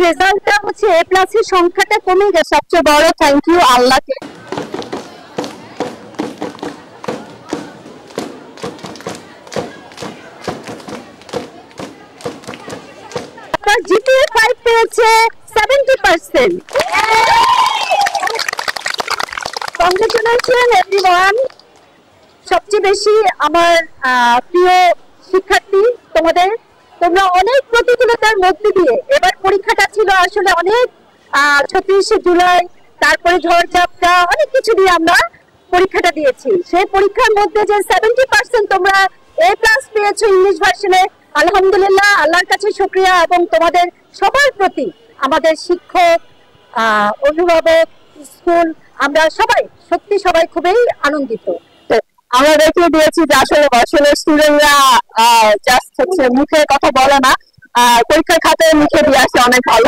রেজাল্টটা হচ্ছে এ প্লাসের সংখ্যাটা কমে গেছে, সবচেয়ে বড় থ্যাংক ইউ আল্লাহকে। জিপিএ 5 পেয়েছে 70%। Congratulation everyone. সবচেয়ে বেশি আমার প্রিয় শিক্ষার্থী তোমরা অনেক প্রতিকূলতার মধ্যে দিয়ে, এবার পরীক্ষাটা ছিল আসলে অনেক 36শে জুলাই, তারপরে ঝড়ঝাপটা অনেক কিছু দিয়ে আমরা পরীক্ষাটা দিয়েছি। সেই পরীক্ষার মধ্যে যে 70% তোমরা এ প্লাস পেয়েছো ইংলিশ ভার্সনে, আলহামদুলিল্লাহ, আল্লাহর কাছে শুকরিয়া। এবং তোমাদের সবার প্রতি আমাদের শিক্ষক, অভিভাবক, স্কুল, আমরা সবাই খুবই আনন্দিত। আমরা দেখে দিয়েছি যে আসলে স্টুডেন্টরা জাস্ট হচ্ছে মুখে কথা বলে না, পরীক্ষার খাতায় মুখে দিয়ে আসে অনেক ভালো।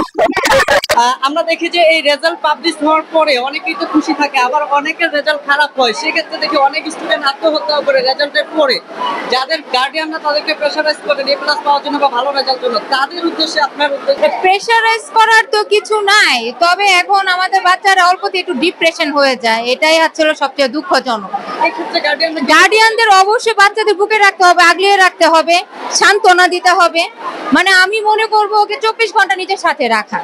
আমরা দেখি যে এই রেজাল্ট পাবলিশ হওয়ার পরে অনেকেই তো খুশি থাকে, আবার অনেকের রেজাল্ট খারাপ হয়। সেক্ষেত্রে দেখি অনেক স্টুডেন্ট আত্মহত্যা করে রেজাল্টের পরে, যাদের গার্ডিয়ানরা তাদেরকে প্রেশারাইজ করে এ প্লাস পাওয়ার জন্য বা ভালো রেজাল্ট জন্য, তাদের উদ্দেশ্যে আপনার উদ্দেশ্যে? প্রেশারাইজ করার তো কিছু নাই, তবে এখন আমাদের বাচ্চারা অল্পতে একটু ডিপ্রেশন হয়ে যায়, এটাই আসলে সবচেয়ে দুঃখজনক। এক্ষেত্রে গার্ডিয়ানদের অবশ্যই বাচ্চাদের বুকে রাখতে হবে, আগলিয়ে রাখতে হবে, সান্ত্বনা দিতে হবে। মানে আমি মনে করবো ওকে 24 ঘন্টা নিজের সাথে রাখা,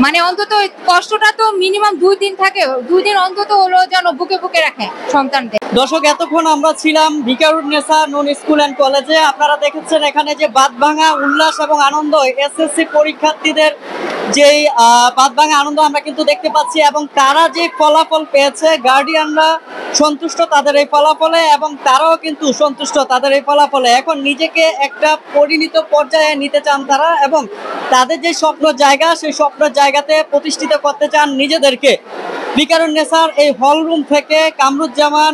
মানে অন্তত কষ্টটা তো মিনিমাম 2 দিন থাকে, 2 দিন অন্তত হলো যেন বুকে রাখে সন্তানদের। দর্শক, এতক্ষণ আমরা ছিলাম ভিকারুন্নেসা নূন স্কুল অ্যান্ড কলেজে। আপনারা দেখেছেন এখানে যে বাঁধভাঙা উল্লাস এবং আনন্দ, এসএসসি পরীক্ষার্থীদের যেই বাঁধভাঙা আনন্দ আমরা কিন্তু দেখতে পাচ্ছি, এবং তারা যে ফলাফল পেয়েছে, গার্ডিয়ানরা সন্তুষ্ট তাদের এই ফলাফলে, এবং তারাও কিন্তু সন্তুষ্ট তাদের এই ফলাফলে। এখন নিজেকে একটা পরিণত পর্যায়ে নিতে চান তারা, এবং তাদের যে স্বপ্ন জায়গা, সেই স্বপ্ন জায়গাতে প্রতিষ্ঠিত করতে চান নিজেদেরকে। ভিকারুন্নেসার এই হলরুম থেকে কামরুজ্জামান,